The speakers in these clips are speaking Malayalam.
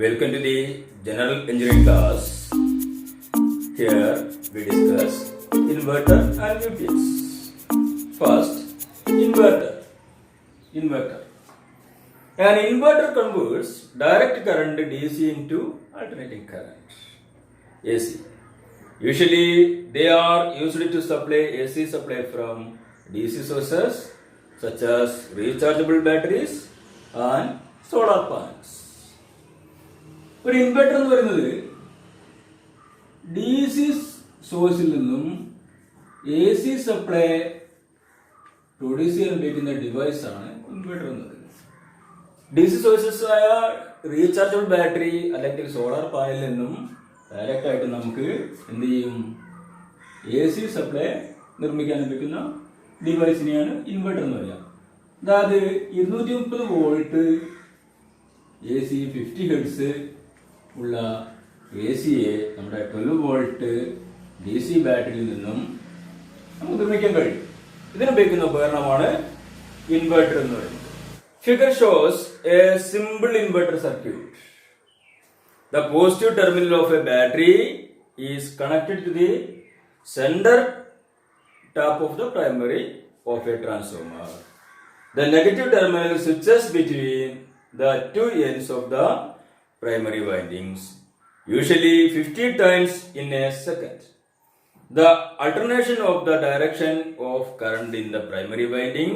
Welcome to the general engineering class. Here we discuss inverter and UPS. First, inverter. An inverter converts direct current DC into alternating current AC. Usually they are used to supply AC supply from DC sources such as rechargeable batteries and solar panels. ഒരു ഇൻവെർട്ടർ എന്ന് പറയുന്നത് ഡി സി സോഴ്സിൽ നിന്നും എ സി സപ്ലൈ പ്രൊഡ്യൂസ് ചെയ്യാൻ ഉപയോഗിക്കുന്ന ഡിവൈസാണ് ഇൻവെർട്ടർ എന്നത്. ഡി സി സോഴ്സസ് ആയ റീചാർജബിൾ ബാറ്ററി അല്ലെങ്കിൽ സോളാർ പാനലിൽ നിന്നും ഡയറക്റ്റ് ആയിട്ട് നമുക്ക് എന്ത് ചെയ്യും, എ സി സപ്ലൈ നിർമ്മിക്കാൻ ഉപയോഗിക്കുന്ന ഡിവൈസിനെയാണ് ഇൻവെർട്ടർ എന്ന് പറയുക. അതായത് 230 വോൾട്ട് എ സി 50 ഹെർട്സ് ഉള്ള എ സിയെ നമ്മുടെ 12 വോൾട്ട് ഡി സി ബാറ്ററിയിൽ നിന്നും നമുക്ക് നിർമ്മിക്കാൻ കഴിയും. ഇതിനുപയോഗിക്കുന്ന ഉപകരണമാണ് ഇൻവെർട്ടർ എന്ന് പറയുന്നത്. Figure shows A simple inverter circuit. The positive terminal of a battery is connected to the center tap of the primary of a transformer. The negative terminal switches between the two ends of the primary windings, usually 50 times in a second. The alternation of the direction of current in the primary winding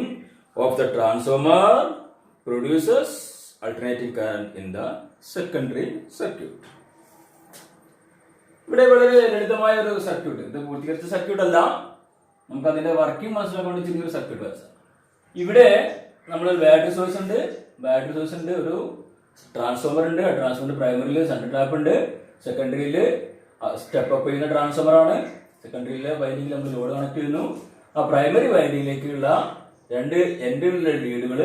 of the transformer produces alternating current in the secondary circuit. ഇവിടെ വളരെ ലളിതമായ ഒരു സർക്യൂട്ട്, ഇത് പൂർത്തീകരിച്ച സർക്യൂട്ട് അല്ല, നമുക്ക് അതിന്റെ വർക്കിംഗ് മനസ്സിലാക്കാൻ വേണ്ടി ചെറിയൊരു സർക്യൂട്ട് വെച്ചാൽ ഇവിടെ നമ്മൾ ബാറ്ററി സോഴ്സ് ഉണ്ട്, ഒരു ട്രാൻസ്ഫോമർ ഉണ്ട്. ട്രാൻസ്ഫോമറിന്റെ പ്രൈമറിയിൽ സെൻട്രൽ ടാപ്പ് ഉണ്ട്, സെക്കൻഡറിയിൽ സ്റ്റെപ്പ് അപ്പ് ചെയ്യുന്ന ട്രാൻസ്ഫോമർ ആണ്. സെക്കൻഡറിയിലെ വൈൻഡിങ്ങിൽ നമ്മൾ ലോഡ് കണക്ട് ചെയ്യുന്നു. ആ പ്രൈമറി വൈൻഡിങ്ങിലേക്കുള്ള രണ്ട് എൻഡിലുള്ള ലീഡുകൾ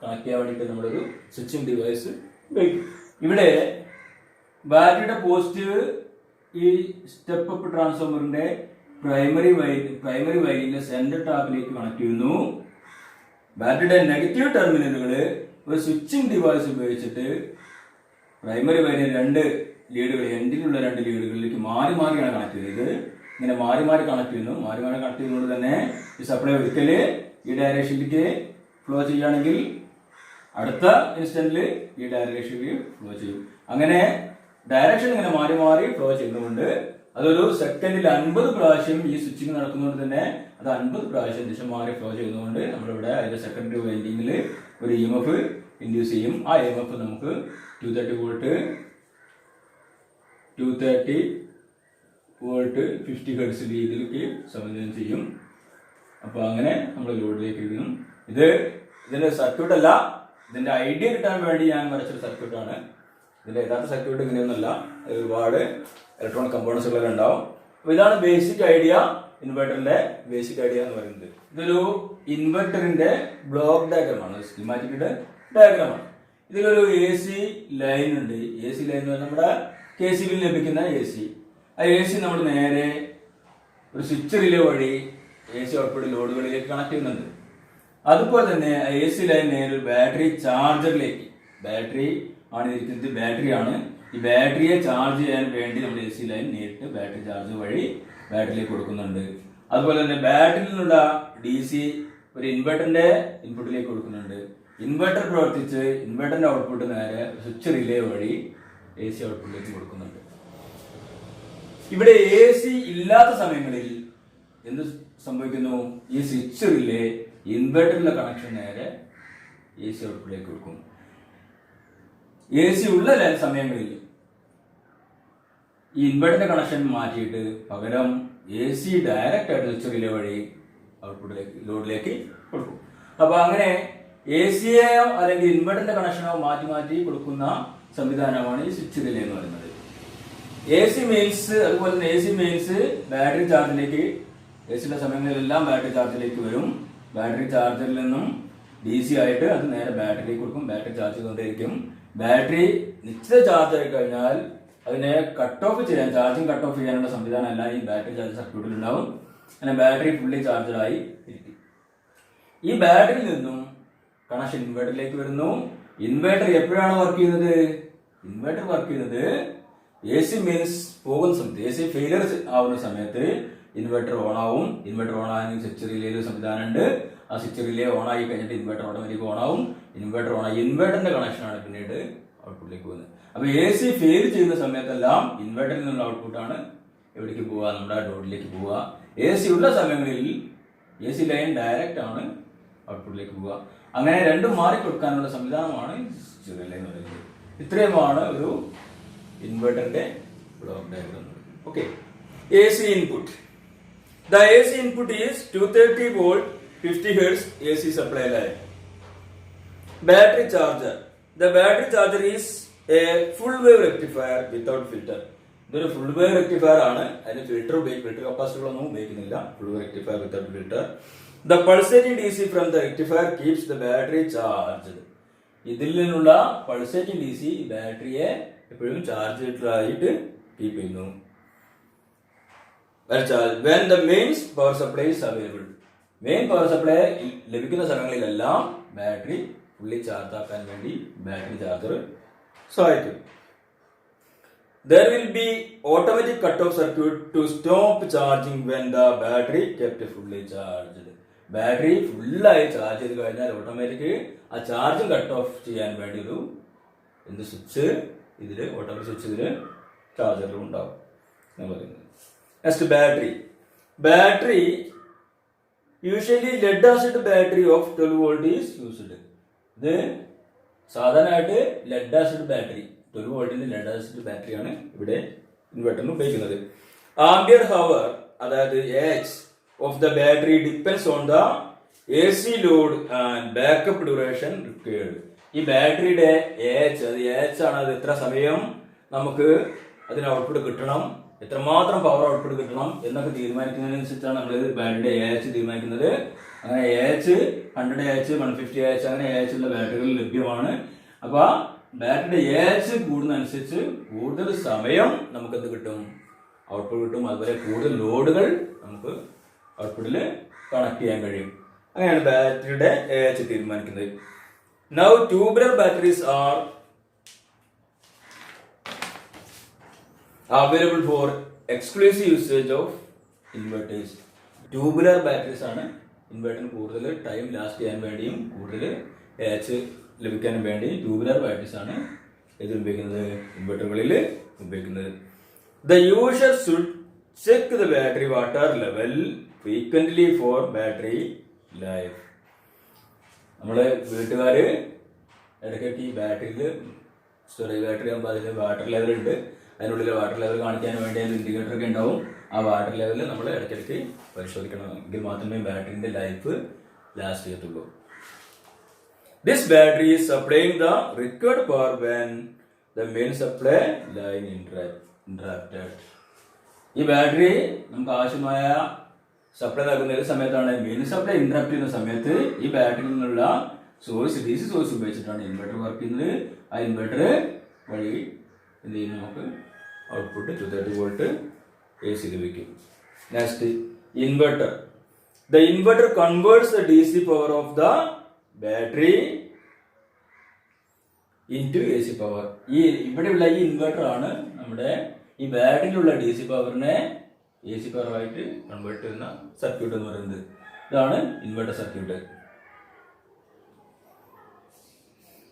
കണക്ട് ചെയ്യാൻ വേണ്ടിയിട്ട് നമ്മളൊരു സ്വിച്ചിങ് ഡിവൈസ് ഉപയോഗിക്കും. ഇവിടെ ബാറ്ററിയുടെ പോസിറ്റീവ് ഈ സ്റ്റെപ്പ് അപ്പ് ട്രാൻസ്ഫോമറിന്റെ പ്രൈമറി വൈൻഡിങ്ങിലെ സെൻട്രൽ ടാപ്പിലേക്ക് കണക്ട് ചെയ്യുന്നു. ബാറ്ററിയുടെ നെഗറ്റീവ് ടെർമിനലുകൾ ഒരു സ്വിച്ചിങ് ഡിവൈസ് ഉപയോഗിച്ചിട്ട് പ്രൈമറി വൈൻഡിങ് എൻഡിലുള്ള രണ്ട് ലീഡുകളിലേക്ക് മാറി മാറിയാണ് കണക്ട് ചെയ്തത്. ഇങ്ങനെ മാറി കണക്ട് ചെയ്യുന്നു. മാറി കണക്ട് ചെയ്യുന്നതുകൊണ്ട് തന്നെ ഈ സപ്ലൈ ഒരിക്കല് ഈ ഡയറക്ഷനിലേക്ക് ഫ്ലോ ചെയ്യുകയാണെങ്കിൽ അടുത്ത ഇൻസ്റ്റന്റിൽ ഈ ഡയറക്ഷനിലേക്ക് ഫ്ലോ ചെയ്യും. അങ്ങനെ ഡയറക്ഷൻ ഇങ്ങനെ മാറി ഫ്ലോ ചെയ്യുന്നതുകൊണ്ട് അതൊരു സെക്കൻഡിൽ 50 പ്രാവശ്യം ഈ സ്വിച്ചിങ് നടക്കുന്നതുകൊണ്ട് തന്നെ അത് 50 പ്രാവശ്യം ദിശ മാറി ഫ്ലോ ചെയ്യുന്നതുകൊണ്ട് നമ്മളിവിടെ അതിന്റെ സെക്കൻഡറി വൈൻഡിങ്ങിൽ ഒരു EMF ഇൻഡ്യൂസ് ചെയ്യും. ആ EMF നമുക്ക് 230 വോൾട്ട് 50 ഹെർട്സ് രീതിയിലേക്ക് സംവേദനം ചെയ്യും. അപ്പൊ അങ്ങനെ നമ്മൾ ലോഡിലേക്ക് ഇടും. ഇതിന്റെ സർക്യൂട്ട് അല്ല, ഇതിന്റെ ഐഡിയ കിട്ടാൻ വേണ്ടി ഞാൻ വരച്ചൊരു സർക്യൂട്ടാണ്. ഇതിന്റെ യഥാർത്ഥ സർക്യൂട്ട് ഇങ്ങനെയൊന്നുമല്ല, ഒരുപാട് ഇലക്ട്രോണിക് കമ്പോണൻസുകളൊക്കെ ഉണ്ടാവും. അപ്പൊ ഇതാണ് ബേസിക് ഐഡിയ, ഇൻവെർട്ടറിന്റെ ബേസിക് ഐഡിയ എന്ന് പറയുന്നത്. ഇതൊരു ഇൻവെർട്ടറിന്റെ ബ്ലോക്ക് ഡയഗ്രമാണ്, സ്കീമാറ്റിക്കിന്റെ ഡയഗ്രമാണ്. ഇതിലൊരു AC ലൈൻ ഉണ്ട്. AC ലൈൻ എന്ന് പറഞ്ഞാൽ നമ്മുടെ KCBയിൽ ലഭിക്കുന്ന AC. ആ AC നമ്മൾ നേരെ ഒരു സ്വിച്ച് റിലേ വഴി AC ഔട്ട്പുട്ട് ലോഡുകളിലേക്ക് കണക്ട് ചെയ്യുന്നുണ്ട്. അതുപോലെ തന്നെ AC ലൈൻ നേരെ ഒരു ബാറ്ററി ചാർജറിലേക്ക്, ബാറ്ററി ആണ് ഇരിക്കുന്നത്, ബാറ്ററിയാണ്. ഈ ബാറ്ററിയെ ചാർജ് ചെയ്യാൻ വേണ്ടി നമ്മൾ AC ലൈൻ നേരിട്ട് ബാറ്ററി ചാർജ് വഴി ബാറ്ററിയിലേക്ക് കൊടുക്കുന്നുണ്ട്. അതുപോലെ തന്നെ ബാറ്ററിയിൽ നിന്നുള്ള DC ഒരു ഇൻവെർട്ടറിന്റെ ഇൻപുട്ടിലേക്ക് കൊടുക്കുന്നുണ്ട്. ഇൻവെർട്ടർ പ്രവർത്തിച്ച് ഇൻവെർട്ടറിന്റെ ഔട്ട്പുട്ട് നേരെ സ്വിച്ച് റിലേ വഴി AC ഔട്ട്പുട്ടിലേക്ക് കൊടുക്കുന്നുണ്ട്. ഇവിടെ AC ഇല്ലാത്ത സമയങ്ങളിൽ എന്ത് സംഭവിക്കുന്നു? ഈ സ്വിച്ച് റിലേ ഇൻവെർട്ടറിലെ കണക്ഷൻ നേരെ AC ഔട്ട്പുട്ടിലേക്ക് കൊടുക്കും. AC ഉള്ള സമയങ്ങളിൽ ഈ ഇൻവെർട്ടറിന്റെ കണക്ഷൻ മാറ്റിയിട്ട് പകരം AC ഡയറക്റ്റ് ആയിട്ട് സ്വിച്ച് റിലേ വഴി ഔട്ട്പുട്ടിലേക്ക് ലോഡിലേക്ക് കൊടുക്കും. അപ്പൊ അങ്ങനെ ACയെയോ അല്ലെങ്കിൽ ഇൻവെർട്ടറിന്റെ കണക്ഷനോ മാറ്റി കൊടുക്കുന്ന സംവിധാനമാണ് ഈ സ്വിച്ച് റിലേ എന്ന് പറയുന്നത്. AC മെയിൻസ് അതുപോലെ തന്നെ AC മെയിൻസ് ബാറ്ററി ചാർജിലേക്ക്, ACയുടെ സമയങ്ങളിലെല്ലാം ബാറ്ററി ചാർജിലേക്ക് വരും. ബാറ്ററി ചാർജറിൽ നിന്നും DC ആയിട്ട് അത് നേരെ ബാറ്ററിയിലേക്ക് കൊടുക്കും. ബാറ്ററി ചാർജ് ചെയ്തുകൊണ്ടേയിരിക്കും. ബാറ്ററി നിശ്ചിത ചാർജ് ആയി കഴിഞ്ഞാൽ അതിനെ ചാർജിങ് കട്ട് ഓഫ് ചെയ്യാനുള്ള സംവിധാനം എല്ലാം ഈ ബാറ്ററി ചാർജ് സർക്യൂട്ടിൽ ഉണ്ടാവും. അങ്ങനെ ബാറ്ററി ഫുള്ളി ചാർജഡായി ഇരിക്കും. ഈ ബാറ്ററിയിൽ നിന്നും കണക്ഷൻ ഇൻവെർട്ടറിലേക്ക് വരുന്നു. ഇൻവെർട്ടർ എപ്പോഴാണ് വർക്ക് ചെയ്യുന്നത്? ഇൻവെർട്ടർ വർക്ക് ചെയ്യുന്നത് എ സി മീൻസ് പോകുന്ന സമയത്ത്, എ സി ഫെയിലിയർ ആവുന്ന സമയത്ത് ഇൻവെർട്ടർ ഓൺ ആവും. ഇൻവെർട്ടർ ഓൺ ആകാൻ സ്വിച്ച് റിലേ ഒരു സംവിധാനം ഉണ്ട്. ആ സ്വിച്ച് റിലേ ഓൺ ആയി കഴിഞ്ഞിട്ട് ഇൻവെർട്ടർ ഓട്ടോമാറ്റിക് ഓൺ ആവും. ഇൻവെർട്ടർ ഓൺ ആയി ഇൻവെർട്ടറിന്റെ കണക്ഷനാണ് പിന്നീട് ഔട്ട്പുട്ടിലേക്ക് പോകുന്നത്. അപ്പൊ എ സി ഫെയിൽ ചെയ്യുന്ന സമയത്തെല്ലാം ഇൻവെർട്ടറിൽ നിന്നുള്ള ഔട്ട്പുട്ടാണ് എവിടേക്ക് പോവുക, നമ്മുടെ ഡോഡിലേക്ക് പോവുക. എ സി ഉള്ള സമയങ്ങളിൽ എ സി ലൈൻ ഡയറക്റ്റ് ആണ് ഔട്ട്പുട്ടിലേക്ക് പോവുക. അങ്ങനെ രണ്ടും മാറിക്കൊടുക്കാനുള്ള സംവിധാനമാണ് സ്വിച്ച് റിലേ എന്ന് പറയുന്നത്. ഇത്രയുമാണ് ഒരു ഇൻവെർട്ടറിന്റെ block diagram. Okay, A C input. The AC input is 230 volt 50 Hz AC supply line. Battery charger. The battery charger is a full wave rectifier without filter. ഇതൊരു ഫുൾ വേവ് റെക്ടിഫയർ ആണ്. അതിന് ഫിൽറ്റർ കപ്പാസിറ്ററുകളൊന്നും ഉപയോഗിക്കുന്നില്ല. Full wave rectifier without filter. The pulsating DC from the rectifier keeps the battery charged. ഇതിൽ നിന്നുള്ള പൾസേറ്റിംഗ് DC ബാറ്ററിയെ എപ്പോഴും ചാർജ് ആയിട്ട് കീപ്പ് ചെയ്യുന്നു. When the main power supply is available. Main power supply ലഭിക്കുന്ന സമയങ്ങളിലെല്ലാം ബാറ്ററി ഫുള്ളി ചാർജ് ആക്കാൻ വേണ്ടി ബാറ്ററി ചാർജർ സഹായിക്കും. There will be automatic cut-off circuit to stop charging when the battery kept fully charged. Battery ഫുള്ളായി ചാർജ് ചെയ്ത് കഴിഞ്ഞാൽ ഓട്ടോമാറ്റിക് ആ ചാർജ് കട്ട് ഓഫ് ചെയ്യാൻ വേണ്ടി ഒരു സ്വിച്ച് ഇതില് ഓട്ടോമാറ്റിക് സ്വിച്ച് ഇതില് ചാർജറിൽ ഉണ്ടാവും എന്ന് പറയുന്നത്. Next battery usually lead acid battery of 12 volt is used. ഇത് സാധാരണയായിട്ട് ലെഡ് ആസിഡ് ബാറ്ററി 12 വോൾട്ടിന്റെ ലെഡ് ആസിഡ് ബാറ്ററിയാണ് ഇവിടെ ഇൻവെർട്ടറിന് ഉപയോഗിക്കുന്നത്. ആംബിയർ ഹവർ അതായത് H of the battery depends on the A C load and backup duration required. ഈ ബാറ്ററിയുടെ എച്ച് ആണ്. അത് എത്ര സമയം നമുക്ക് അതിന് ഔട്ട്പുട്ട് കിട്ടണം, എത്രമാത്രം പവർ ഔട്ട്പുട്ട് കിട്ടണം എന്നൊക്കെ തീരുമാനിക്കുന്നതിനനുസരിച്ചാണ് നമ്മൾ ബാറ്ററിയുടെ എച്ച് തീരുമാനിക്കുന്നത്. അങ്ങനെ എച്ച് 100 എച്ച് 150 എച്ച് അങ്ങനെ എച്ച് ഉള്ള ബാറ്ററികൾ ലഭ്യമാണ്. അപ്പൊ ബാറ്ററിയുടെ എച്ച് കൂടുന്നതനുസരിച്ച് കൂടുതൽ സമയം നമുക്ക് എന്ത് കിട്ടും, ഔട്ട്പുട്ട് കിട്ടും. അതുപോലെ കൂടുതൽ ലോഡുകൾ നമുക്ക് ഔട്ട്പുട്ടിൽ കണക്ട് ചെയ്യാൻ കഴിയും. അങ്ങനെയാണ് ബാറ്ററിയുടെ എച്ച് തീരുമാനിക്കുന്നത്. Now tubular batteries R available for exclusive usage of inverters. Tubular batteries ആണ് ഇൻവെർട്ടറിന് കൂടുതൽ ടൈം ലാസ്റ്റ് ചെയ്യാൻ വേണ്ടിയും കൂടുതൽ എച്ച് ലഭിക്കാനും വേണ്ടി ട്യൂബുലർ ബാറ്ററീസ് ആണ് ഇതിൽ ഉപയോഗിക്കുന്നത്, ഇൻവെർട്ടറുകളിൽ ഉപയോഗിക്കുന്നത്. The user should check the battery water level frequently for battery life. നമ്മള് വീട്ടുകാര് ഇടയ്ക്കൊക്കെ ഈ ബാറ്ററിയിൽ സ്റ്റോറേജ് ബാറ്ററി ആകുമ്പോൾ അതിൽ വാട്ടർ ലെവൽ ഉണ്ട്. അതിനുള്ളിൽ വാട്ടർ ലെവൽ കാണിക്കാൻ വേണ്ടി അതിന് ഇൻഡിക്കേറ്റർ ഒക്കെ ഉണ്ടാവും. ആ വാട്ടർ ലെവൽ നമ്മൾ ഇടയ്ക്കിടയ്ക്ക് പരിശോധിക്കണം. എങ്കിൽ മാത്രമേ ബാറ്ററിന്റെ ലൈഫ് ലാസ്റ്റ് ചെയ്യത്തുള്ളൂ. This battery is supplying the required power when the main supply line interrupted. ഈ ബാറ്ററി നമുക്ക് ആവശ്യമായ സപ്ലൈ നൽകുന്ന ഏത് സമയത്താണ് മെയിൻ സപ്ലൈ ഇന്ററപ്റ്റ് ചെയ്യുന്ന സമയത്ത് ഈ ബാറ്ററിയിൽ നിന്നുള്ള സോഴ്സ് DC സോഴ്സ് ഉപയോഗിച്ചിട്ടാണ് ഇൻവെർട്ടർ വർക്ക് ചെയ്യുന്നത്. ആ ഇൻവെർട്ടർ വഴി എന്ത് ചെയ്യുന്നു, നമുക്ക് ഔട്ട്പുട്ട് 230 വോൾട്ട് AC ലഭിക്കും. Next inverter. The inverter converts the DC power of the battery into AC power. ഈ ഇവിടെയുള്ള ഈ ഇൻവെർട്ടർ ആണ് നമ്മുടെ ഈ ബാറ്ററിയിലുള്ള DC പവറിനെ AC പവറായിട്ട് കൺവേർട്ട് ചെയ്യുന്ന സർക്യൂട്ട് എന്ന് പറയുന്നത്. ഇതാണ് inverter circuit.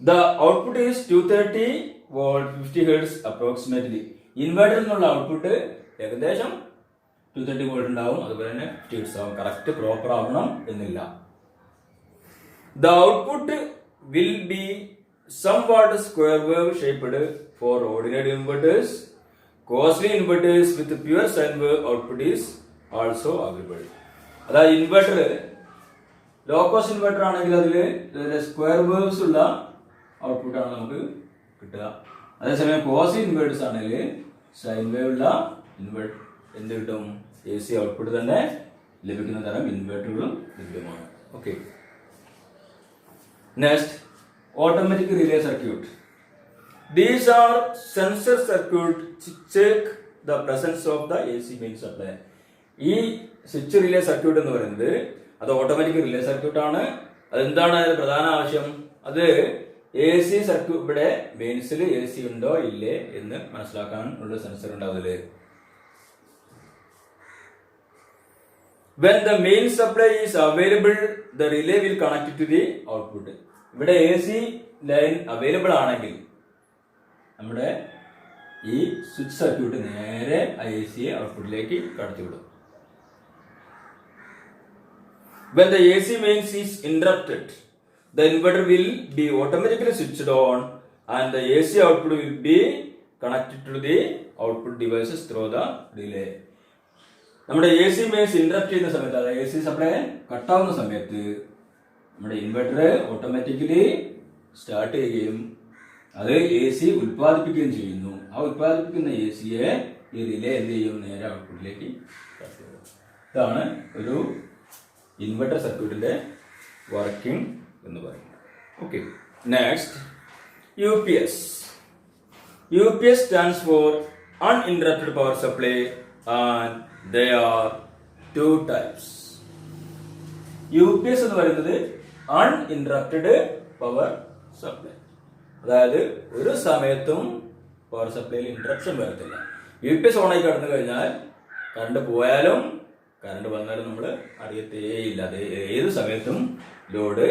The output is 230 volt 50 Hz approximately. ഇൻവെർട്ടറിൽ നിന്നുള്ള ഔട്ട്പുട്ട് ഏകദേശം 230 വോൾട്ട് ഉണ്ടാവും. അതുപോലെ തന്നെ 50 Hz ആവും. കറക്റ്റ് പ്രോപ്പർ ആവണം എന്നില്ല. The output will be somewhat square wave shaped for ordinary inverters. Costly inverters with pure sine wave output is also available. അതായത് ഇൻവെർട്ടർ ലോ കോസ്റ്റ് ഇൻവെർട്ടർ ആണെങ്കിൽ അതിൽ സ്ക്വയർ വേവ്സ് ഉള്ള ഔട്ട്പുട്ടാണ് നമുക്ക് കിട്ടുക. അതേസമയം കോസി ഇൻവേർട്ടേഴ്സ് ആണെങ്കിൽ സൈൻ വേവ് ഉള്ള എന്ത് കിട്ടും, AC ഔട്ട്പുട്ട് തന്നെ ലഭിക്കുന്ന തരം ഇൻവെർട്ടറുകളും ലഭ്യമാണ്. Okay, next automatic relay circuit. These are sensor circuit to check the presence of the AC main supply. ഈ സ്വിച്ച് റിലേ സർക്യൂട്ട് എന്ന് പറയുന്നത് അത് ഓട്ടോമാറ്റിക് റിലേ സർക്യൂട്ട് ആണ്. അതെന്താണ് അതിന്റെ പ്രധാന ആവശ്യം? അത് AC സർക്യൂട്ട് ഇവിടെ മെയിൻസിൽ AC ഉണ്ടോ ഇല്ലേ എന്ന് മനസ്സിലാക്കാൻ ഉള്ള സെൻസർ ഉണ്ടാവില്ലേ. When the main supply is available, the relay will connect to the output. ഇവിടെ AC ലൈൻ അവൈലബിൾ ആണെങ്കിൽ നമ്മുടെ ഈ സ്വിച്ച് സർക്യൂട്ട് നേരെ AC ഔട്ട്പുട്ടിലേക്ക് കടത്തിവിടും. When the AC mains is interrupted, the inverter will be automatically switched on and the AC output will be connected to the output devices through the relay. നമ്മുടെ AC മെയിൻസ് ഇന്ററപ്റ്റ് ചെയ്യുന്ന സമയത്ത്, അതായത് AC സപ്ലൈ കട്ടാവുന്ന സമയത്ത് നമ്മുടെ ഇൻവെർട്ടർ ഓട്ടോമാറ്റിക്കലി സ്റ്റാർട്ട് ചെയ്യുകയും അത് AC ഉൽപ്പാദിപ്പിക്കുകയും ചെയ്യുന്നു. ആ ഉൽപ്പാദിപ്പിക്കുന്ന ACയെ ഈ റിലേ എന്ത് ചെയ്യും, നേരെ ഔട്ട്പുട്ടിലേക്ക് കടത്തിവിടും. ഇതാണ് ഒരു ഇൻവെർട്ടർ സർക്യൂട്ടിന്റെ വർക്കിംഗ് എന്ന് പറയുന്നത്. Okay, next UPS. UPS stands for uninterrupted power supply and there are two types. UPS എന്ന് പറയുന്നത് അൺഇൻറ്ററപ്റ്റഡ് പവർ സപ്ലൈ, അതായത് ഒരു സമയത്തും പവർ സപ്ലൈയിൽ ഇന്ററപ്ഷൻ വരത്തില്ല. UPS ഓണായി കടന്നു കഴിഞ്ഞാൽ കറണ്ട് പോയാലും കറണ്ട് വന്നാലും നമ്മൾ അറിയത്തേയില്ല. അത് ഏത് സമയത്തും ലോഡ്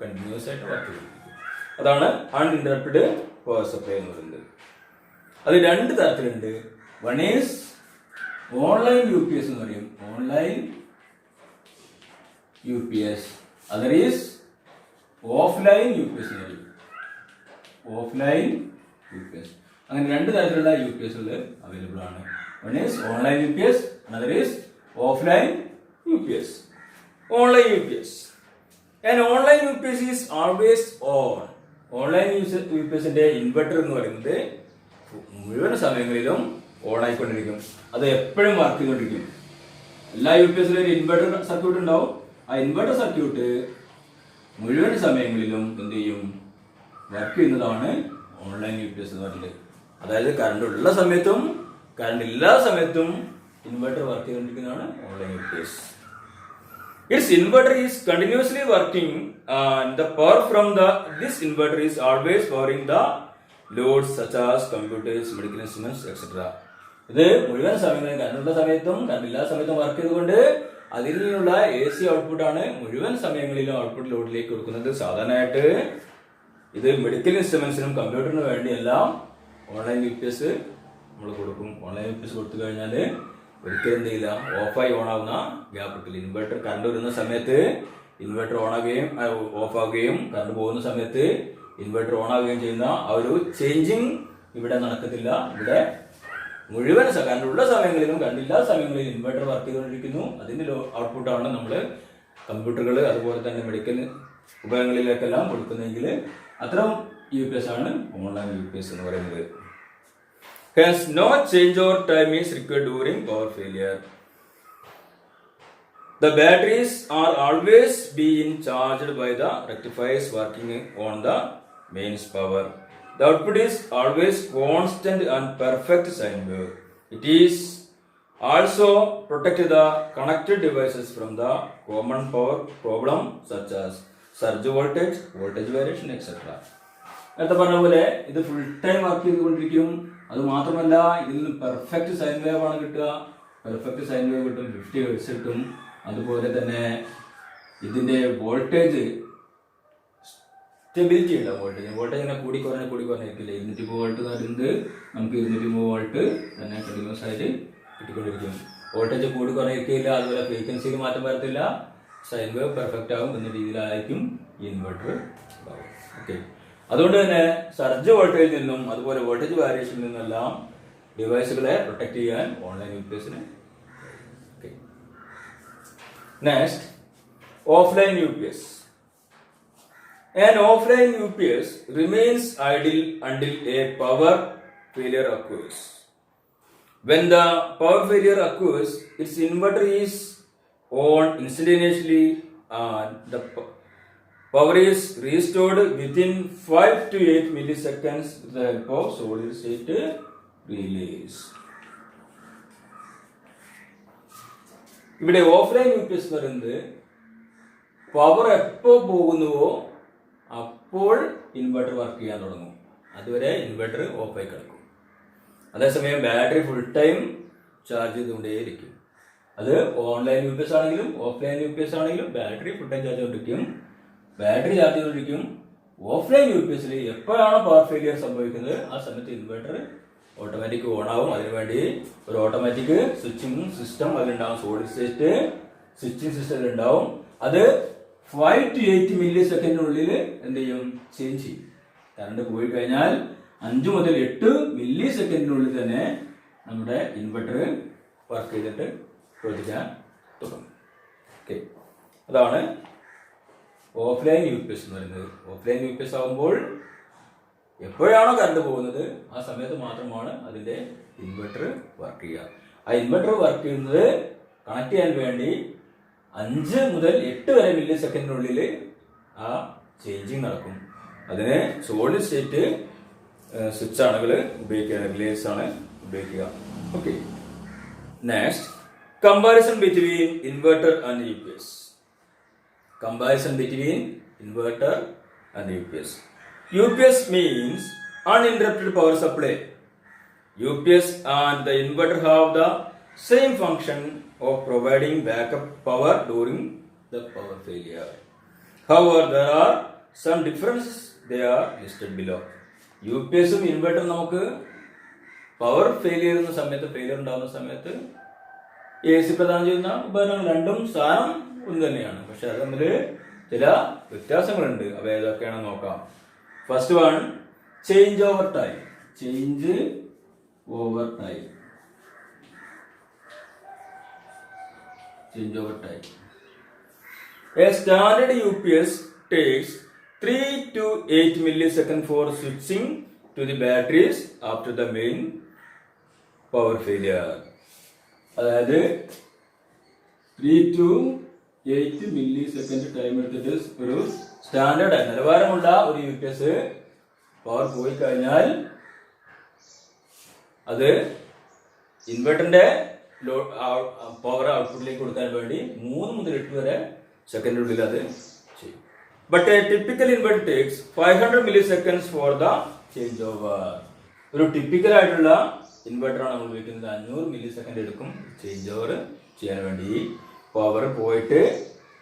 കണ്ടിന്യൂസ് ആയിട്ട് വർക്ക് ചെയ്യും. അതാണ് അൺഇൻറ്ററപ്റ്റഡ് പവർ സപ്ലൈ എന്ന് പറയുന്നത്. അത് രണ്ട് തരത്തിലുണ്ട്. വൺ ഈസ് ഓൺലൈൻ UPS എന്ന് പറയും, online UPS. Other is offline UPS എന്ന് പറയും, ഓഫ്ലൈൻ UPS. അങ്ങനെ രണ്ട് തരത്തിലുള്ള UPS അവൈലബിൾ ആണ്. One is online UPS, another is offline UPS. Online UPS. An online UPS is always on. Online UPSന്റെ ഇൻവെർട്ടർ എന്ന് പറയുന്നത് മുഴുവൻ സമയങ്ങളിലും ഓൺ ആയിക്കൊണ്ടിരിക്കും. അത് എപ്പോഴും വർക്ക് ചെയ്തുകൊണ്ടിരിക്കും. എല്ലാ UPSലും ഒരു ഇൻവെർട്ടർ സർക്യൂട്ട് ഉണ്ടാവും. ആ ഇൻവെർട്ടർ സർക്യൂട്ട് മുഴുവൻ സമയങ്ങളിലും എന്ത് ചെയ്യും, വർക്ക് ചെയ്യുന്നതാണ് ഓൺലൈൻ UPS എന്ന് പറയുന്നത്. അതായത് കറണ്ട് ഉള്ള സമയത്തും കറണ്ട് ഇല്ലാത്ത സമയത്തും ഇൻവെർട്ടർ വർക്ക് ചെയ്തുകൊണ്ടിരിക്കുന്നതാണ് online UPS. Its inverter is continuously working and the power from this inverter is always powering the loads such as computers, medical instruments, etc. ഇത് മുഴുവൻ സമയങ്ങളിൽ കറണ്ടുള്ള സമയത്തും കറണ്ടില്ലാത്ത സമയത്തും വർക്ക് ചെയ്തുകൊണ്ട് അതിൽ നിന്നുള്ള AC ഔട്ട്പുട്ട് ആണ് മുഴുവൻ സമയങ്ങളിലും ഔട്ട്പുട്ട് ലോഡിലേക്ക് കൊടുക്കുന്നത്. സാധാരണയായിട്ട് ഇത് മെഡിക്കൽ ഇൻസ്ട്രുമെന്റ്സിനും കമ്പ്യൂട്ടറിനും വേണ്ടിയെല്ലാം ഓൺലൈൻ UPS നമ്മൾ കൊടുക്കും. ഓൺലൈൻ UPS കൊടുത്തു കഴിഞ്ഞാൽ ഒരിക്കലും എന്ത് ചെയ്യില്ല, ഓഫായി ഓണാവുന്ന ഗ്യാപ്പ് കിട്ടില്ല. ഇൻവെർട്ടർ കറണ്ട് വരുന്ന സമയത്ത് ഇൻവെർട്ടർ ഓണാവുകയും ഓഫ് ആവുകയും കറണ്ട് പോകുന്ന സമയത്ത് ഇൻവെർട്ടർ ഓണാവുകയും ചെയ്യുന്ന ആ ഒരു ചേഞ്ചിങ് ഇവിടെ നടക്കത്തില്ല. ഇവിടെ മുഴുവൻ കറണ്ടുള്ള സമയങ്ങളിലും കറണ്ടില്ലാത്ത സമയങ്ങളിലും ഇൻവെർട്ടർ വർക്ക് ചെയ്തുകൊണ്ടിരിക്കുന്നു. അതിന്റെ ഔട്ട്പുട്ടാണ് നമ്മൾ കമ്പ്യൂട്ടറുകൾ അതുപോലെ തന്നെ മെഡിക്കൽ ഉപകരണങ്ങളിലേക്കെല്ലാം കൊടുക്കുന്നതെങ്കിൽ അത്തരം UPS ആണ് ഓൺലൈൻ UPS എന്ന് പറയുന്നത്. Hence, no change or time is required during power failure. The batteries are always being charged by the rectifiers working on the mains power. The output is always constant and perfect sine wave. It is also protect the connected devices from the common power problem such as surge voltage, voltage variation, etc. നേരത്തെ പറഞ്ഞ പോലെ ഇത് ഫുൾ ടൈം വർക്ക് ചെയ്തുകൊണ്ടിരിക്കും. അത് മാത്രമല്ല ഇതിൽ നിന്ന് പെർഫെക്റ്റ് സൈൻ വേവ് ആണ് കിട്ടുക. പെർഫെക്റ്റ് സൈൻ വേവ് കിട്ടും, 50 Hz കിട്ടും. അതുപോലെ തന്നെ ഇതിന്റെ വോൾട്ടേജ് സ്റ്റെബിലിറ്റി ഉണ്ടാവും. വോൾട്ടേജ് ഇങ്ങനെ കൂടി കുറഞ്ഞിരിക്കില്ല. 230 വോൾട്ട് പറയുന്നത് നമുക്ക് 230 വോൾട്ട് തന്നെ കണ്ടിന്യൂസ് ആയിട്ട് കിട്ടിക്കൊണ്ടിരിക്കും. വോൾട്ടേജ് കൂടി കുറഞ്ഞിരിക്കില്ല. അതുപോലെ ഫ്രീക്വൻസിയിൽ മാറ്റം വരത്തില്ല. സൈൻ വേവ് പെർഫെക്റ്റ് ആകും എന്ന രീതിയിലായിരിക്കും ഈ ഇൻവെർട്ടർ ഉണ്ടാവും. ഓക്കെ, അതുകൊണ്ട് തന്നെ സർജ് വോൾട്ടേജിൽ നിന്നും അതുപോലെ വോൾട്ടേജ് വേരിയേഷനിൽ നിന്നെല്ലാം ഡിവൈസുകളെ പ്രൊട്ടക്ട് ചെയ്യാൻ ഓൺലൈൻ UPSന്. Next, offline UPS. An offline UPS remains idle until a power failure occurs. When the power failure occurs, its inverter is on instantaneously and the power is restored within 5 to 8 milliseconds with the help of solid state relays. ഇവിടെ ഓഫ്ലൈൻ UPS പറയുന്നത് പവർ എപ്പോൾ പോകുന്നുവോ അപ്പോൾ ഇൻവെർട്ടർ വർക്ക് ചെയ്യാൻ തുടങ്ങും. അതുവരെ ഇൻവെർട്ടർ ഓഫായി കിടക്കും. അതേസമയം ബാറ്ററി ഫുൾ ടൈം ചാർജ് ചെയ്തുകൊണ്ടേയിരിക്കും. അത് ഓൺലൈൻ യു പി എസ് ആണെങ്കിലും ഓഫ്ലൈൻ യു പി എസ് ആണെങ്കിലും ബാറ്ററി ഫുൾ ടൈം ചാർജ് ചെയ്തുകൊണ്ടിരിക്കും. ബാറ്ററി ചാർജ് ചെയ്തുകൊണ്ടിരിക്കും. ഓഫ്ലൈൻ യു പി എസിൽ എപ്പോഴാണോ പവർ ഫെയിലിയർ സംഭവിക്കുന്നത് ആ സമയത്ത് ഇൻവെർട്ടർ ഓട്ടോമാറ്റിക് ഓൺ ആവും. അതിനുവേണ്ടി ഒരു ഓട്ടോമാറ്റിക് സ്വിച്ചിങ് സിസ്റ്റം അതിലുണ്ടാവും. സോളിഡ് സ്റ്റേറ്റ് സ്വിച്ചിങ് സിസ്റ്റം ഉണ്ടാവും. അത് 5 to 8 മില്ലി സെക്കൻഡിനുള്ളിൽ എന്ത് ചെയ്യും? ചേഞ്ച് ചെയ്യും. കറണ്ട് പോയി കഴിഞ്ഞാൽ 5 മുതൽ 8 മില്ലി സെക്കൻഡിനുള്ളിൽ തന്നെ നമ്മുടെ ഇൻവെർട്ടർ വർക്ക് ചെയ്തിട്ട് പ്രവർത്തിക്കാൻ തുടങ്ങും. ഓക്കെ, അതാണ് ഓഫ്ലൈൻ യു പി എസ് എന്ന് പറയുന്നത്. ഓഫ്ലൈൻ യു പി എസ് ആകുമ്പോൾ എപ്പോഴാണോ കറണ്ട് പോകുന്നത് ആ സമയത്ത് മാത്രമാണ് അതിൻ്റെ ഇൻവെർട്ടർ വർക്ക് ചെയ്യുക. ആ ഇൻവെർട്ടർ വർക്ക് ചെയ്യുന്നത് കണക്ട് ചെയ്യാൻ വേണ്ടി 5 മുതൽ 8 വരെ മില്ലി സെക്കൻഡിനുള്ളിൽ ആ ചേഞ്ചിങ് നടക്കും. അതിന് സോളിഡ് സ്റ്റേറ്റ് സ്വിച്ച് ആണുകൾ ഉപയോഗിക്കുക, റെഗുലേറ്റേഴ്സ് ആണ് ഉപയോഗിക്കുക. Okay, next comparison between inverter and U P S. Comparison between inverter and UPS. UPS means uninterrupted power supply. UPS and the inverter have the same function of providing backup power during the power failure. However, there are some differences. They are listed below. UPS ഉം ഇൻവെർട്ടറും നമുക്ക് പവർ ഫെയിലിയർ എന്ന സമയത്ത് ഫെയിലിയർ ഉണ്ടാകുന്ന സമയത്ത് AC പ്രദാനം ചെയ്യുന്ന ഉപകരണങ്ങൾ രണ്ടും സാധനം ഒന്ന് തന്നെയാണ്. പക്ഷെ അത് തമ്മിൽ ചില വ്യത്യാസങ്ങളുണ്ട്. അവ ഏതൊക്കെയാണെന്ന് നോക്കാം. First one, change over time. Change over time. Change over time. A standard UPS takes 3 to 8 milliseconds for switching to the batteries after the main power failure. അതായത് 3 to 8 മില്ലി സെക്കൻഡ് ടൈം എടുത്തിട്ട് ഒരു സ്റ്റാൻഡേർഡ് നിലവാരമുള്ള ഒരു യു പി എസ് പവർ പോയി കഴിഞ്ഞാൽ അത് ഇൻവെർട്ടറിന്റെ പവർ ഔട്ട്പുട്ടിലേക്ക് കൊടുക്കാൻ വേണ്ടി 3 മുതൽ 8 വരെ സെക്കൻഡിനുള്ളിൽ അത് ചെയ്യും. But A typical inverter takes 500 milli seconds for the change over. ഒരു ടിപ്പിക്കൽ ആയിട്ടുള്ള ഇൻവെർട്ടറാണ് നമ്മൾ ഉപയോഗിക്കുന്നത്. 500 മില്ലി സെക്കൻഡ് എടുക്കും ചേഞ്ച് ഓവർ ചെയ്യാൻ വേണ്ടി. പവർ പോയിട്ട്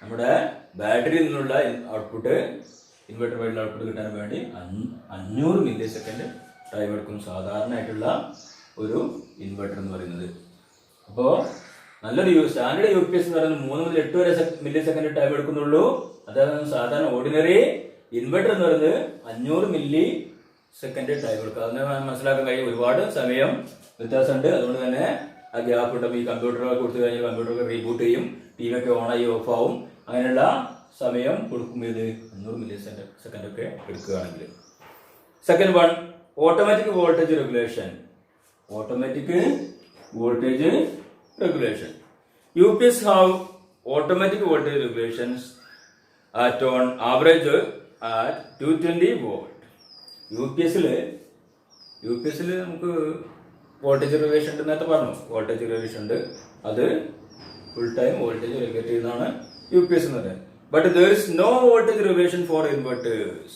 നമ്മുടെ ബാറ്ററിയിൽ നിന്നുള്ള ഔട്ട്പുട്ട് ഇൻവെർട്ടർ വഴിയുള്ള ഔട്ട്പുട്ട് കിട്ടാൻ വേണ്ടി 500 മില്ലി സെക്കൻഡ് ടൈം എടുക്കും സാധാരണയായിട്ടുള്ള ഒരു ഇൻവെർട്ടർ എന്ന് പറയുന്നത്. അപ്പോൾ നല്ലൊരു സ്റ്റാൻഡേർഡ് യു പി എസ് എന്ന് പറയുന്നത് 3 മുതൽ 8 വരെ മില്ലി സെക്കൻഡ് ടൈം എടുക്കുന്നുള്ളൂ. അതായത് സാധാരണ ഓർഡിനറി ഇൻവെർട്ടർ എന്ന് പറയുന്നത് 500 മില്ലി സെക്കൻഡ് ടൈം എടുക്കും. അതിനെ മനസ്സിലാക്കാൻ കഴിയും. ഒരുപാട് സമയം വ്യത്യാസമുണ്ട്. അതുകൊണ്ട് തന്നെ ആ ഗ്യാപ്പ് ഉണ്ടപ്പോൾ ഈ കമ്പ്യൂട്ടറൊക്കെ കൊടുത്തു കഴിഞ്ഞാൽ കമ്പ്യൂട്ടറൊക്കെ റീബൂട്ട് ചെയ്യും, ടി വി ഒക്കെ ഓണായി ഓഫ് ആവും. അങ്ങനെയുള്ള സമയം കൊടുക്കുമ്പോൾ ഇത് 500 മില്ലി സെക്കൻഡ് ഒക്കെ എടുക്കുകയാണെങ്കിൽ. Second one, automatic voltage regulation. Automatic voltage regulation. UPS have automatic voltage regulations at on average at 220 volt. UPS നമുക്ക് വോൾട്ടേജ് റെഗുലേഷൻ ഉണ്ട്. നേരത്തെ പറഞ്ഞു വോൾട്ടേജ് റെഗുലേഷൻ ഉണ്ട്. അത് ഫുൾ ടൈം വോൾട്ടേജ് റെഗുലേറ്റ് ചെയ്യുന്നതാണ് UPS എന്ന് പറയുന്നത്. But there is no voltage regulation for inverters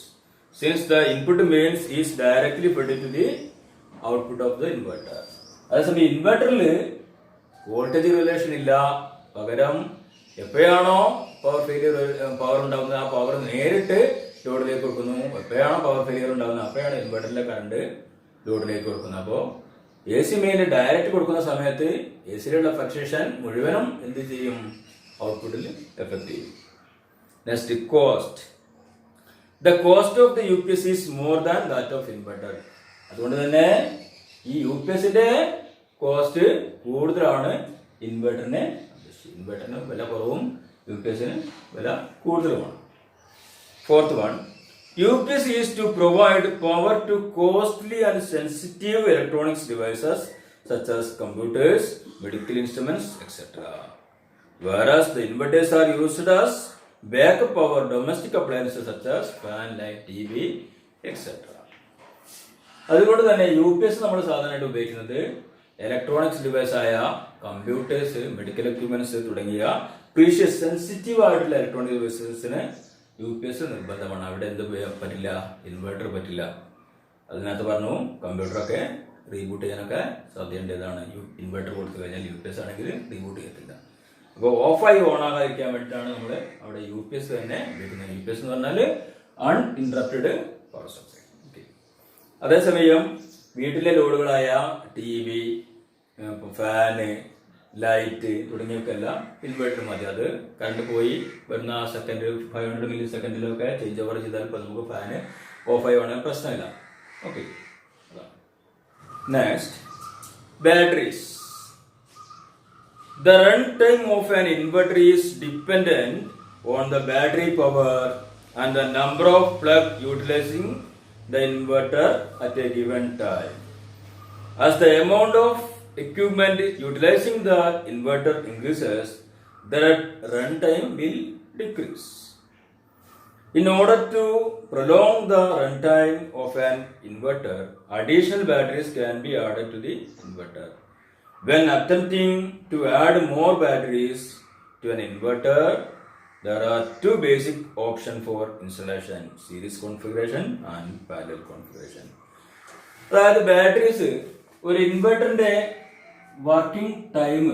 since the input mains is directly fed to the output of the inverter. അതേസമയം ഇൻവെർട്ടറിൽ വോൾട്ടേജ് റെഗുലേഷൻ ഇല്ല. പകരം എപ്പോഴാണോ പവർ ഉണ്ടാകുന്നത് ആ പവർ നേരിട്ട് ലോഡിലേക്ക് കൊടുക്കുന്നു. എപ്പോഴാണോ പവർ ഫെയിലിയർ ഉണ്ടാകുന്നത് അപ്പോഴാണ് ഇൻവെർട്ടറിലെ കറണ്ട് ലോഡിലേക്ക് കൊടുക്കുന്നത്. അപ്പോൾ AC മെയിനിൽ ഡയറക്റ്റ് കൊടുക്കുന്ന സമയത്ത് AC-യിലുള്ള ഫ്ലക്ച്വേഷൻ മുഴുവനും എന്ത് ചെയ്യും? ഔട്ട്പുട്ടിൽ എഫക്ട് ചെയ്യും. Next, cost. The cost of the UPS is more than that of inverter. അതുകൊണ്ട് തന്നെ ഈ UPSന്റെ കോസ്റ്റ് കൂടുതലാണ് ഇൻവെർട്ടറിന്. ഇൻവെർട്ടറിന് വില കുറവും UPSന് വില കൂടുതലുമാണ്. Fourth one, UPS is to provide power to costly and sensitive electronics devices such as computers, medical instruments, etc. Whereas the inverters are used as backup power domestic appliances such as fan, light, TV, etc. അതുകൊണ്ട് തന്നെ UPS നമ്മൾ സാധാരണയായിട്ട് ഉപയോഗിക്കുന്നത് ഇലക്ട്രോണിക്സ് ഡിവൈസ് ആയ കമ്പ്യൂട്ടേഴ്സ്, മെഡിക്കൽ എക്യുപ്മെന്റ്സ് തുടങ്ങിയ പ്രീഷ്യസ് സെൻസിറ്റീവ് ആയിട്ടുള്ള ഇലക്ട്രോണിക് ഡിവൈസസിന് UPS നിർബന്ധമാണ്. അവിടെ എന്ത് പറ്റില്ല, ഇൻവെർട്ടർ പറ്റില്ല. അതിനകത്ത് പറഞ്ഞു കമ്പ്യൂട്ടറൊക്കെ റീബൂട്ട് ചെയ്യാനൊക്കെ സാധ്യതയുണ്ടേതാണ്. ഇൻവെർട്ടർ കൊടുത്തു കഴിഞ്ഞാൽ UPS ആണെങ്കിൽ റീബൂട്ട് ചെയ്യത്തില്ല. അപ്പോൾ ഓഫായി ഓൺ ആകാതിരിക്കാൻ വേണ്ടിയിട്ടാണ് നമ്മൾ അവിടെ UPS തന്നെ ഉപയോഗിക്കുന്നത്. UPS എന്ന് പറഞ്ഞാൽ അൺഇൻറ്ററപ്റ്റഡ് പവർ സപ്ലൈ. ഓക്കെ. അതേസമയം വീട്ടിലെ ലോഡുകളായ TV, ഫാന്, ലൈറ്റ് തുടങ്ങിയവർക്കെല്ലാം ഇൻവെർട്ടർ മതി. അത് കറണ്ട് പോയി വരുന്ന സെക്കൻഡ് 500 മില്ലി സെക്കൻഡിലൊക്കെ ചേഞ്ച് ഓവർ ചെയ്താൽ ഇപ്പോൾ നമുക്ക് ഫാന് ഓഫായി വേണമെങ്കിൽ പ്രശ്നമില്ല. Okay. Next, batteries. The runtime of an inverter is dependent on the battery power and the number of plugs utilizing the inverter at a given time. As the amount of equipment utilizing the inverter increases, the runtime will decrease. In order to prolong the runtime of an inverter, additional batteries can be added to the inverter. When attempting to add more batteries to an inverter, there are two basic options for installation: series configuration and parallel configuration. അതായത് ബാറ്ററീസ് ഒരു ഇൻവെർട്ടറിന്റെ വർക്കിംഗ് ടൈം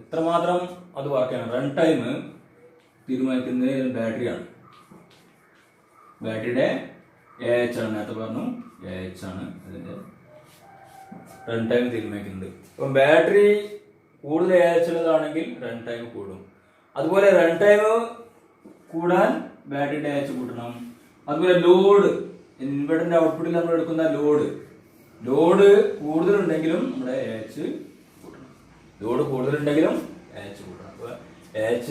എത്രമാത്രം അത് വർക്ക് ചെയ്യണം, റൺ ടൈം തീരുമാനിക്കുന്നത് ബാറ്ററിയാണ്. ബാറ്ററിയുടെ AH ആണ്, നേരത്തെ പറഞ്ഞു AH ആണ് അതിന്റെ റൺ ടൈം തീരുമാനിക്കുന്നത്. അപ്പം ബാറ്ററി കൂടുതൽ AH ഉള്ളതാണെങ്കിൽ റൺ ടൈം കൂടും. അതുപോലെ റൺ ടൈം കൂടാൻ ബാറ്ററിയുടെ AH കൂട്ടണം. അതുപോലെ ലോഡ്, ഇൻവെർട്ടറിന്റെ ഔട്ട്പുട്ടിൽ നമ്മൾ എടുക്കുന്ന ലോഡ് കൂടുതലുണ്ടെങ്കിലും നമ്മുടെ AH കൂട്ടണം. ലോഡ് കൂടുതലുണ്ടെങ്കിലും AH കൂട്ടണം. അപ്പോൾ AH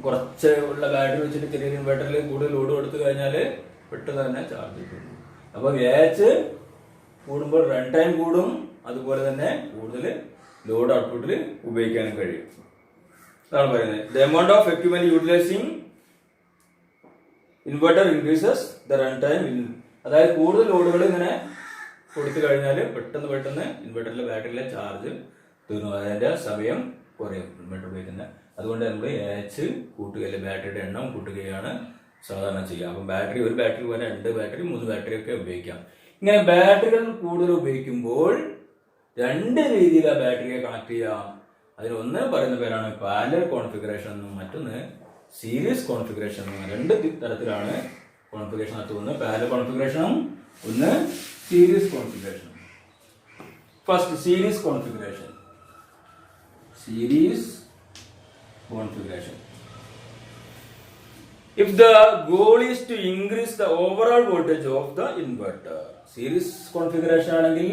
കുറച്ച് ഉള്ള ബാറ്ററി വെച്ചിട്ട് ചെറിയ ഇൻവെർട്ടറിൽ കൂടുതൽ ലോഡ് കൊടുത്തു കഴിഞ്ഞാൽ പെട്ടെന്ന് തന്നെ ചാർജ് കിട്ടും. അപ്പോൾ AH കൂടുമ്പോൾ റൺ ടൈം കൂടും, അതുപോലെ തന്നെ കൂടുതൽ ലോഡ് ഔട്ട്പുട്ടിൽ ഉപയോഗിക്കാനും കഴിയും. അതാണ് പറയുന്നത്. The amount of equipment utilising inverter increases the run time. അതായത് കൂടുതൽ ലോഡുകൾ ഇങ്ങനെ കൊടുത്തു കഴിഞ്ഞാൽ പെട്ടെന്ന് ഇൻവെർട്ടറിലെ ബാറ്ററിയിലെ ചാർജ് തീർന്നു, അതിന്റെ സമയം കുറയും ഇൻവെർട്ടർ ഉപയോഗിക്കുന്നത്. അതുകൊണ്ട് നമ്മൾ AH കൂട്ടുകയല്ല, ബാറ്ററിയുടെ എണ്ണം കൂട്ടുകയാണ് സാധാരണ ചെയ്യുക. അപ്പം ഒരു ബാറ്ററി പോലെ 2 ബാറ്ററി 3 ബാറ്ററി ഒക്കെ ഉപയോഗിക്കാം. ഇങ്ങനെ ബാറ്ററികൾ കൂടുതൽ ഉപയോഗിക്കുമ്പോൾ 2 രീതിയിൽ ആ ബാറ്ററിയെ കണക്ട് ചെയ്യാം. അതിലൊന്ന് പറയുന്ന പേരാണ് പാരലൽ കോൺഫിഗറേഷൻ എന്നും മറ്റൊന്ന് സീരീസ് കോൺഫിഗറേഷൻ എന്നും. 2 തരത്തിലാണ് കോൺഫിഗറേഷൻ നടത്തുന്നത്. പാരലൽ കോൺഫിഗറേഷനും ഒന്ന് സീരീസ് കോൺഫിഗറേഷനും. First series configuration. If the goal is to increase the overall voltage of the inverter, series configuration ആണെങ്കിൽ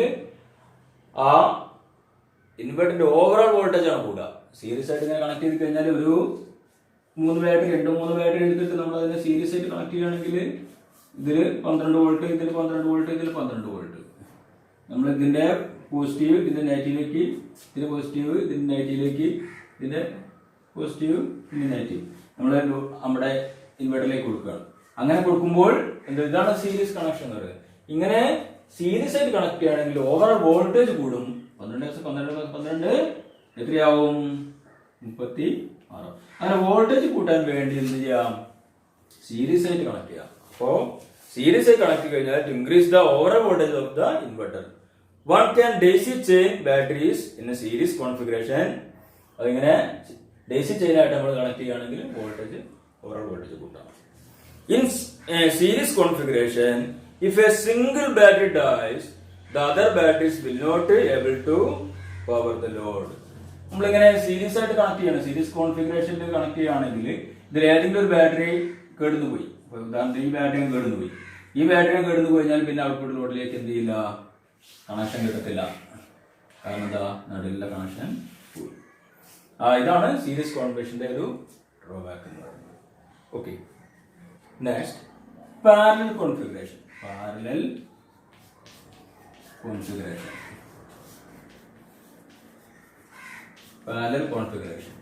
ആ ഇൻവെർട്ടറിന്റെ ഓവറോൾ വോൾട്ടേജ് ആണ് കൂടുക. സീരീസ് ആയിട്ട് ഇങ്ങനെ കണക്ട് ചെയ്ത് കഴിഞ്ഞാൽ ഒരു 3 ബാറ്ററി 2-3 ബാറ്ററി എടുത്തിട്ട് നമ്മൾ അതിനെ സീരീസ് ആയിട്ട് കണക്ട് ചെയ്യുകയാണെങ്കിൽ ഇതിൽ 12 വോൾട്ട്, ഇതിൽ 12 വോൾട്ട്, ഇതിൽ 12 വോൾട്ട്. നമ്മൾ ഇതിന്റെ പോസിറ്റീവ് ഇതിന്റെ നെഗറ്റീവിലേക്ക്, ഇതിന്റെ പോസിറ്റീവ് ഇതിന്റെ നെഗറ്റീവിലേക്ക്, ഇതിന്റെ പോസിറ്റീവ് ഇതിന്റെ നെഗറ്റീവ് നമ്മൾ നമ്മുടെ ഇൻവെർട്ടറിലേക്ക് കൊടുക്കുകയാണ്. അങ്ങനെ കൊടുക്കുമ്പോൾ ഇതാണ് സീരീസ് കണക്ഷൻ എന്ന് പറയുന്നത്. ഇങ്ങനെ സീരീസ് ആയിട്ട് കണക്ട് ചെയ്യുകയാണെങ്കിൽ ഓവറോൾ വോൾട്ടേജ് കൂടും. 12 എത്രയാവും? 36. അങ്ങനെ വോൾട്ടേജ് കൂട്ടാൻ വേണ്ടി എന്ത് ചെയ്യാം? സീരീസ് ആയിട്ട് കണക്ട് ചെയ്യാം. അപ്പോ സീരീസ് ആയി കണക്ട് കഴിഞ്ഞാൽ to increase the overall voltage of the inverter, one can DC chain batteries in a series configuration. അതിങ്ങനെ DC chain ആയിട്ട് നമ്മൾ കണക്ട് ചെയ്യുകയാണെങ്കിൽ വോൾട്ടേജ് ഓവറോൾ വോൾട്ടേജ് കൂട്ടാം. In series configuration, if a single battery dies, the other batteries will not be able to power the load. നമ്മളിങ്ങനെ സീരീസ് ആയിട്ട് കണക്ട് ചെയ്യണം. സീരീസ് കോൺഫിഗറേഷനിൽ കണക്ട് ചെയ്യുകയാണെങ്കിൽ ഇതിൽ ഏതെങ്കിലും ഒരു ബാറ്ററി കേടുന്നുപോയി. ഉദാഹരണത്തിന് ഈ ബാറ്ററി കേടുന്നുപോയി. ഈ ബാറ്ററി കേടുന്നു കഴിഞ്ഞാൽ പിന്നെ ഔട്ട്പുട്ട് ലോഡിലേക്ക് എന്ത് ചെയ്യില്ല, കണക്ഷൻ കിട്ടത്തില്ല. കാരണം എന്താ, നടുവിലുള്ള കണക്ഷൻ പോയി. ഇതാണ് സീരീസ് കോൺഫിഗറേഷന്റെ ഒരു ഡ്രോബാക്ക് എന്ന് പറയുന്നത്. Okay. Next, parallel configuration. Parallel configuration.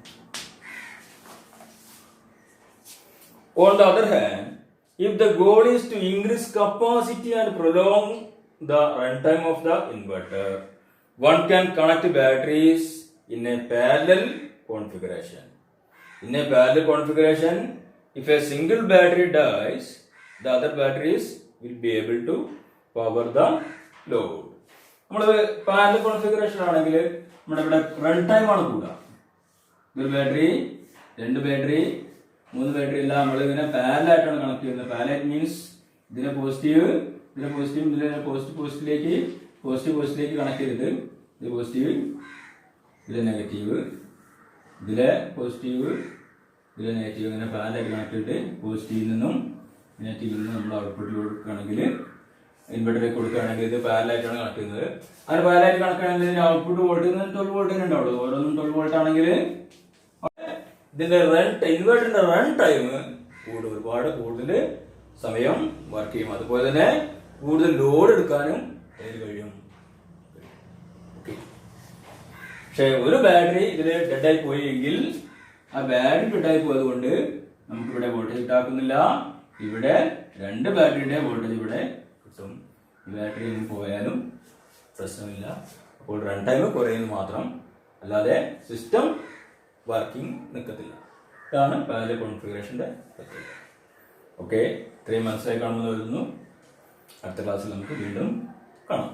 On the other hand, if the goal is to increase capacity and prolong the runtime of the inverter, one can connect batteries in a parallel configuration. In a parallel configuration, if a single battery dies, the other batteries will be able to power the load. നമ്മൾ പാരലൽ കോൺഫിഗറേഷൻ ആണെങ്കിൽ നമ്മുടെ ഇവിടെ റൺ ടൈം ആണ് കൂടുക. ഒരു ബാറ്ററി, 2 ബാറ്ററി, 3 ബാറ്ററി എല്ലാം നമ്മൾ ഇങ്ങനെ പാരലായിട്ടാണ് കണക്ട് ചെയ്യുന്നത്. പാരലൈറ്റ് മീൻസ് ഇതിനെ പോസിറ്റീവ്, ഇതിലെ പോസിറ്റീവിലേക്ക് കണക്ട് ചെയ്തിട്ട് ഇത് പോസിറ്റീവ്, ഇതിലെ നെഗറ്റീവ്, ഇതിലെ പോസിറ്റീവ്, ഇതിലെ നെഗറ്റീവ്, അങ്ങനെ പാരലായിട്ട് കണക്ട് ചെയ്തിട്ട് പോസിറ്റീവിൽ നിന്നും നെഗറ്റീവിൽ നിന്നും നമ്മൾ ഔട്ട്പുട്ടിൽ കൊടുക്കുകയാണെങ്കിൽ, ഇൻവെർട്ടറിലേക്ക് കൊടുക്കുകയാണെങ്കിൽ ഇത് പാരലായിട്ടാണ് കണക്ട് ചെയ്യുന്നത്. അങ്ങനെ പാരലായിട്ട് കണക്കാണെങ്കിൽ ഇതിന് ഔട്ട്പുട്ട് വോൾട്ടേജ് 12 വോൾട്ട് തന്നെ ഉണ്ടാവുള്ളൂ. ഓരോന്നും 12 വോൾട്ട് ആണെങ്കിൽ ഇതിന്റെ ഇൻവെർട്ടറിന്റെ റൺ ടൈം ഒരുപാട് കൂടുതൽ സമയം വർക്ക് ചെയ്യും. അതുപോലെ തന്നെ കൂടുതൽ ലോഡ് എടുക്കാനും അതിന് കഴിയും. പക്ഷെ ഒരു ബാറ്ററി ഇതിൽ ഡെഡായി പോയെങ്കിൽ ആ ബാറ്ററി ഡെഡായി പോയതുകൊണ്ട് നമുക്ക് ഇവിടെ വോൾട്ടേജ് കിട്ടാക്കുന്നില്ല. ഇവിടെ 2 ബാറ്ററിയുടെ വോൾട്ടേജ് ഇവിടെ കിട്ടും. ഈ ബാറ്ററി പോയാലും പ്രശ്നമില്ല. അപ്പോൾ റൺ ടൈം കുറയുന്നു മാത്രം, അല്ലാതെ സിസ്റ്റം വർക്കിംഗ് നിൽക്കത്തില്ല. ഇതാണ് പാരലൽ കോൺഫിഗറേഷന്റെ പ്രത്യേകത. ഓക്കെ, ഇത്രയും മനസ്സിലായി കാണുമെന്ന് കരുതുന്നു. അടുത്ത ക്ലാസ്സിൽ നമുക്ക് വീണ്ടും കാണാം.